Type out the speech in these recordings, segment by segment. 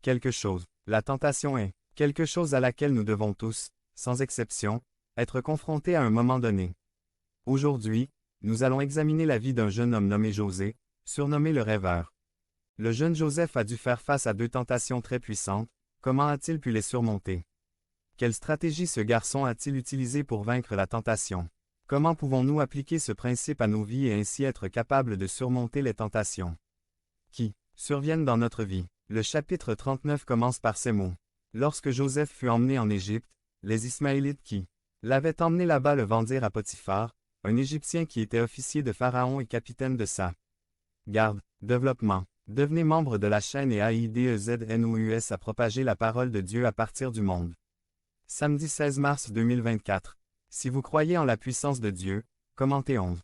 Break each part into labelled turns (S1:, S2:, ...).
S1: quelque chose. La tentation est quelque chose à laquelle nous devons tous, sans exception, être confrontés à un moment donné. Aujourd'hui, nous allons examiner la vie d'un jeune homme nommé José, surnommé le rêveur. Le jeune Joseph a dû faire face à deux tentations très puissantes. Comment a-t-il pu les surmonter? Quelle stratégie ce garçon a-t-il utilisée pour vaincre la tentation? Comment pouvons-nous appliquer ce principe à nos vies et ainsi être capables de surmonter les tentations qui surviennent dans notre vie? Le chapitre 39 commence par ces mots. Lorsque Joseph fut emmené en Égypte, les Ismaélites qui l'avaient emmené là-bas le vendirent à Potiphar, un Égyptien qui était officier de Pharaon et capitaine de sa garde. Développement. Devenez membre de la chaîne et AIDEZNOUS à propager la parole de Dieu à partir du monde. Samedi 16 mars 2024. Si vous croyez en la puissance de Dieu, commentez 11.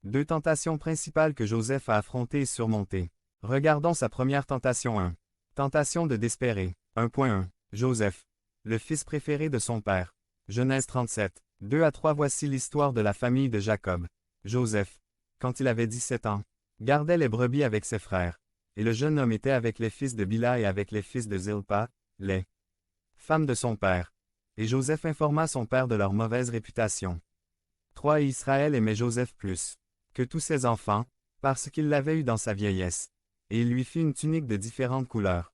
S1: Deux tentations principales que Joseph a affrontées et surmontées. Regardons sa première tentation 1. Tentation de désespérer. 1.1. Joseph, le fils préféré de son père. Genèse 37. 2 à 3. Voici l'histoire de la famille de Jacob. Joseph, quand il avait 17 ans, gardait les brebis avec ses frères. Et le jeune homme était avec les fils de Bila et avec les fils de Zilpa, les femmes de son père. Et Joseph informa son père de leur mauvaise réputation. 3. Et Israël aimait Joseph plus que tous ses enfants, parce qu'il l'avait eu dans sa vieillesse. Et il lui fit une tunique de différentes couleurs.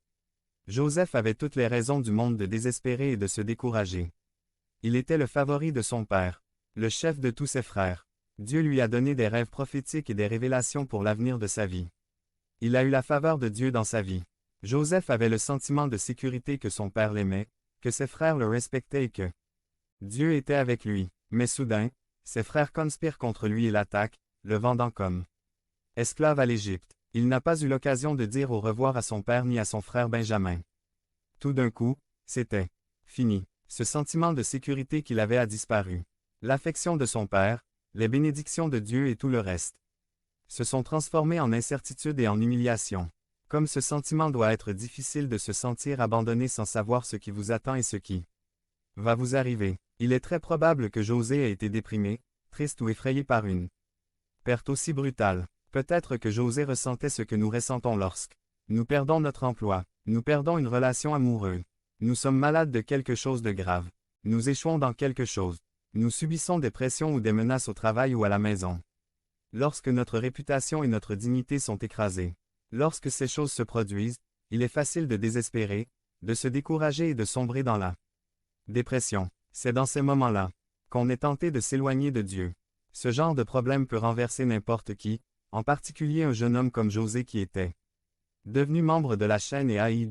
S1: Joseph avait toutes les raisons du monde de désespérer et de se décourager. Il était le favori de son père, le chef de tous ses frères. Dieu lui a donné des rêves prophétiques et des révélations pour l'avenir de sa vie. Il a eu la faveur de Dieu dans sa vie. Joseph avait le sentiment de sécurité que son père l'aimait, que ses frères le respectaient et que Dieu était avec lui. Mais soudain, ses frères conspirent contre lui et l'attaquent, le vendant comme esclave à l'Égypte. Il n'a pas eu l'occasion de dire au revoir à son père ni à son frère Benjamin. Tout d'un coup, c'était fini. Ce sentiment de sécurité qu'il avait a disparu. L'affection de son père, les bénédictions de Dieu et tout le reste se sont transformés en incertitude et en humiliation. Comme ce sentiment doit être difficile de se sentir abandonné sans savoir ce qui vous attend et ce qui va vous arriver. Il est très probable que José ait été déprimé, triste ou effrayé par une perte aussi brutale. Peut-être que José ressentait ce que nous ressentons lorsque nous perdons notre emploi, nous perdons une relation amoureuse, nous sommes malades de quelque chose de grave, nous échouons dans quelque chose, nous subissons des pressions ou des menaces au travail ou à la maison. Lorsque notre réputation et notre dignité sont écrasées, lorsque ces choses se produisent, il est facile de désespérer, de se décourager et de sombrer dans la dépression. C'est dans ces moments-là qu'on est tenté de s'éloigner de Dieu. Ce genre de problème peut renverser n'importe qui, en particulier un jeune homme comme José qui était devenu membre de la chaîne et AID